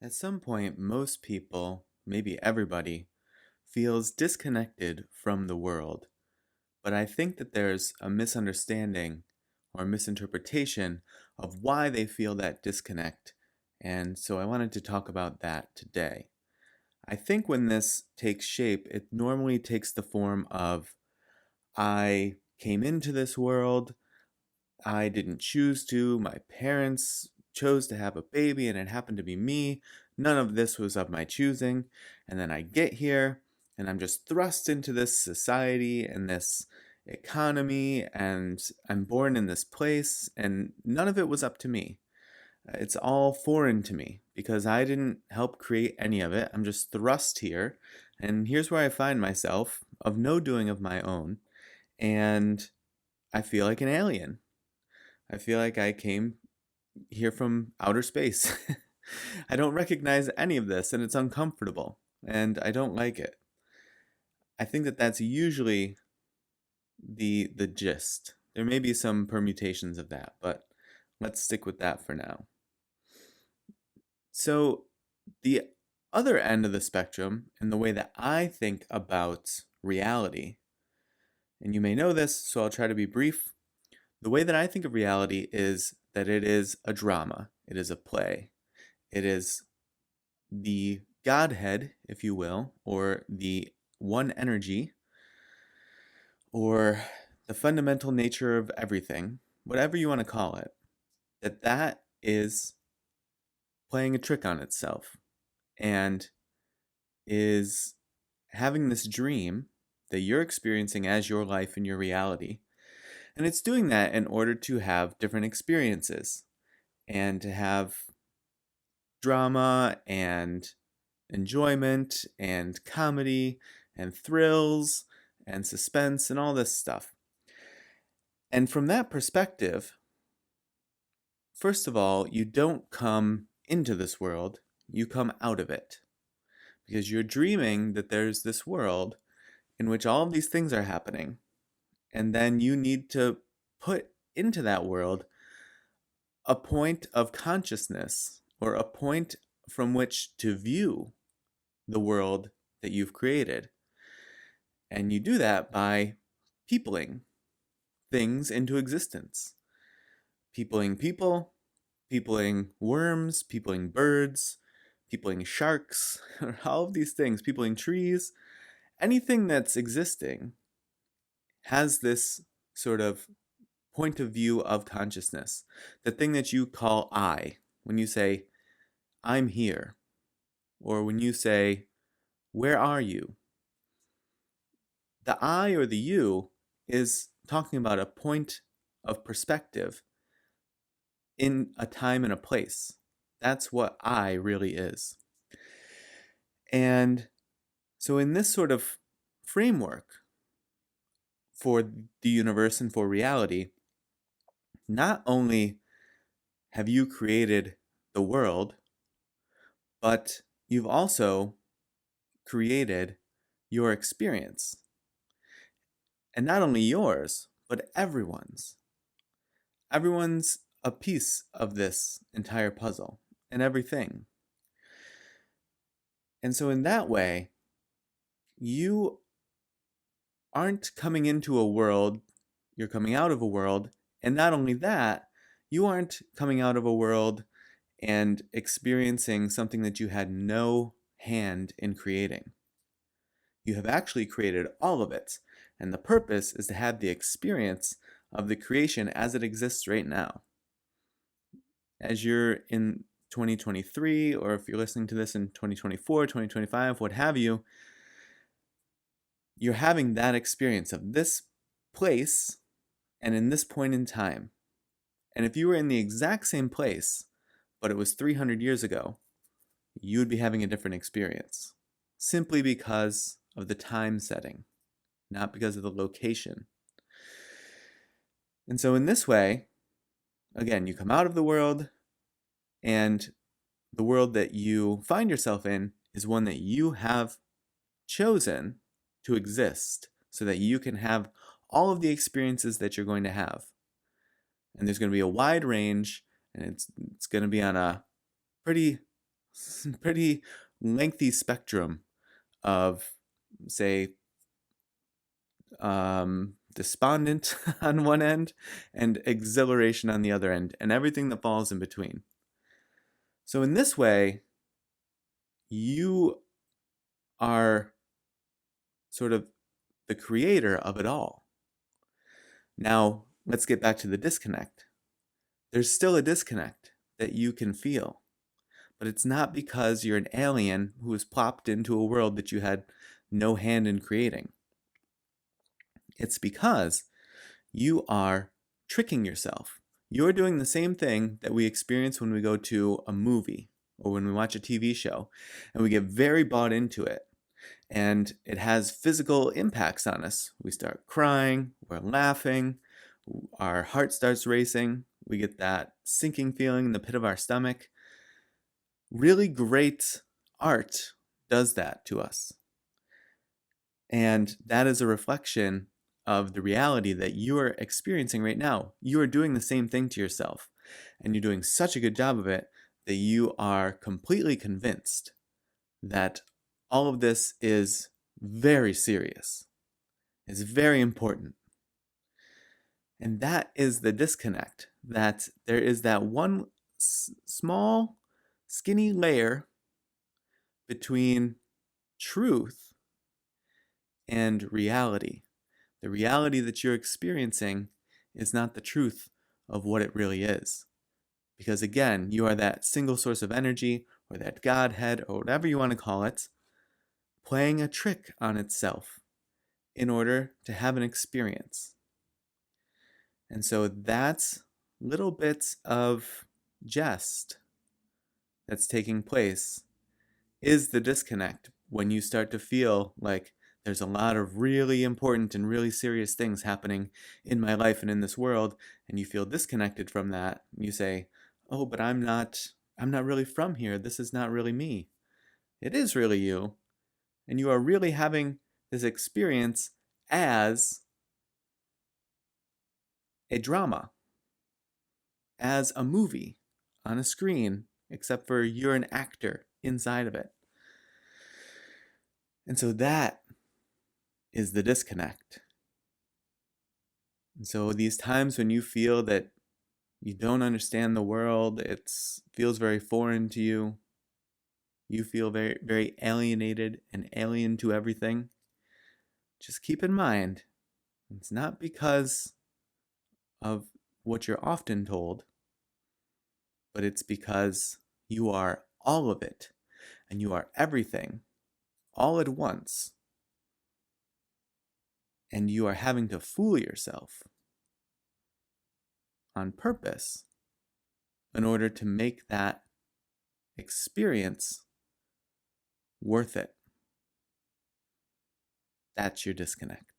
At some point, most people, maybe everybody, feels disconnected from the world. But I think that there's a misunderstanding or misinterpretation of why they feel that disconnect. And so I wanted to talk about that today. I think when this takes shape, it normally takes the form of I came into this world, I didn't choose to. My parents chose to have a baby, and it happened to be me. None of this was of my choosing. And then I get here, and I'm just thrust into this society and this economy, and I'm born in this place, and none of it was up to me. It's all foreign to me because I didn't help create any of it. I'm just thrust here, and here's where I find myself of no doing of my own, and I feel like an alien. I feel like I came here from outer space. I don't recognize any of this, and it's uncomfortable, and I don't like it. I think that that's usually the gist. There may be some permutations of that, but let's stick with that for now. So, the other end of the spectrum, and the way that I think about reality, and you may know this, so I'll try to be brief. The way that I think of reality is that it is a drama, it is a play, it is the Godhead, if you will, or the one energy, or the fundamental nature of everything, whatever you want to call it, that is playing a trick on itself and is having this dream that you're experiencing as your life and your reality. And it's doing that in order to have different experiences and to have drama and enjoyment and comedy and thrills and suspense and all this stuff. And from that perspective, first of all, you don't come into this world, you come out of it. Because you're dreaming that there's this world in which all of these things are happening. And then you need to put into that world a point of consciousness or a point from which to view the world that you've created. And you do that by peopling things into existence. Peopling people, peopling worms, peopling birds, peopling sharks, all of these things, peopling trees. Anything that's existing has this sort of point of view of consciousness. The thing that you call I, when you say, I'm here, or when you say, where are you? The I or the you is talking about a point of perspective in a time and a place. That's what I really is. And so, in this sort of framework for the universe and for reality, not only have you created the world, but you've also created your experience. And not only yours, but everyone's. Everyone's a piece of this entire puzzle and everything. And so, in that way, you aren't coming into a world, you're coming out of a world. And not only that, you aren't coming out of a world and experiencing something that you had no hand in creating. You have actually created all of it. And the purpose is to have the experience of the creation as it exists right now. As you're in 2023, or if you're listening to this in 2024, 2025, what have you, you're having that experience of this place and in this point in time. And if you were in the exact same place, but it was 300 years ago, you would be having a different experience simply because of the time setting, not because of the location. And so, in this way, again, you come out of the world, and the world that you find yourself in is one that you have chosen to exist so that you can have all of the experiences that you're going to have. And there's going to be a wide range, and it's going to be on a pretty pretty lengthy spectrum of, say, despondent on one end and exhilaration on the other end, and everything that falls in between. So in this way, you are sort of the creator of it all. Now, let's get back to the disconnect. There's still a disconnect that you can feel, but it's not because you're an alien who was plopped into a world that you had no hand in creating. It's because you are tricking yourself. You're doing the same thing that we experience when we go to a movie or when we watch a TV show, and we get very bought into it. And it has physical impacts on us. We start crying, we're laughing, our heart starts racing, we get that sinking feeling in the pit of our stomach. Really great art does that to us. And that is a reflection of the reality that you are experiencing right now. You are doing the same thing to yourself, and you're doing such a good job of it that you are completely convinced that all of this is very serious. It's very important. And that is the disconnect, that there is that one small, skinny layer between truth and reality. The reality that you're experiencing is not the truth of what it really is. Because again, you are that single source of energy, or that Godhead, or whatever you want to call it, playing a trick on itself in order to have an experience. And so that's little bits of jest that's taking place is the disconnect when you start to feel like there's a lot of really important and really serious things happening in my life and in this world, and you feel disconnected from that. You say, "Oh, but I'm not really from here. This is not really me." It is really you, and you are really having this experience as a drama, as a movie on a screen, except for you're an actor inside of it. And so that is the disconnect. And so these times when you feel that you don't understand the world, it feels very foreign to you, you feel very, very alienated and alien to everything, just keep in mind, it's not because of what you're often told, but it's because you are all of it, and you are everything, all at once, and you are having to fool yourself on purpose in order to make that experience worth it. That's your disconnect.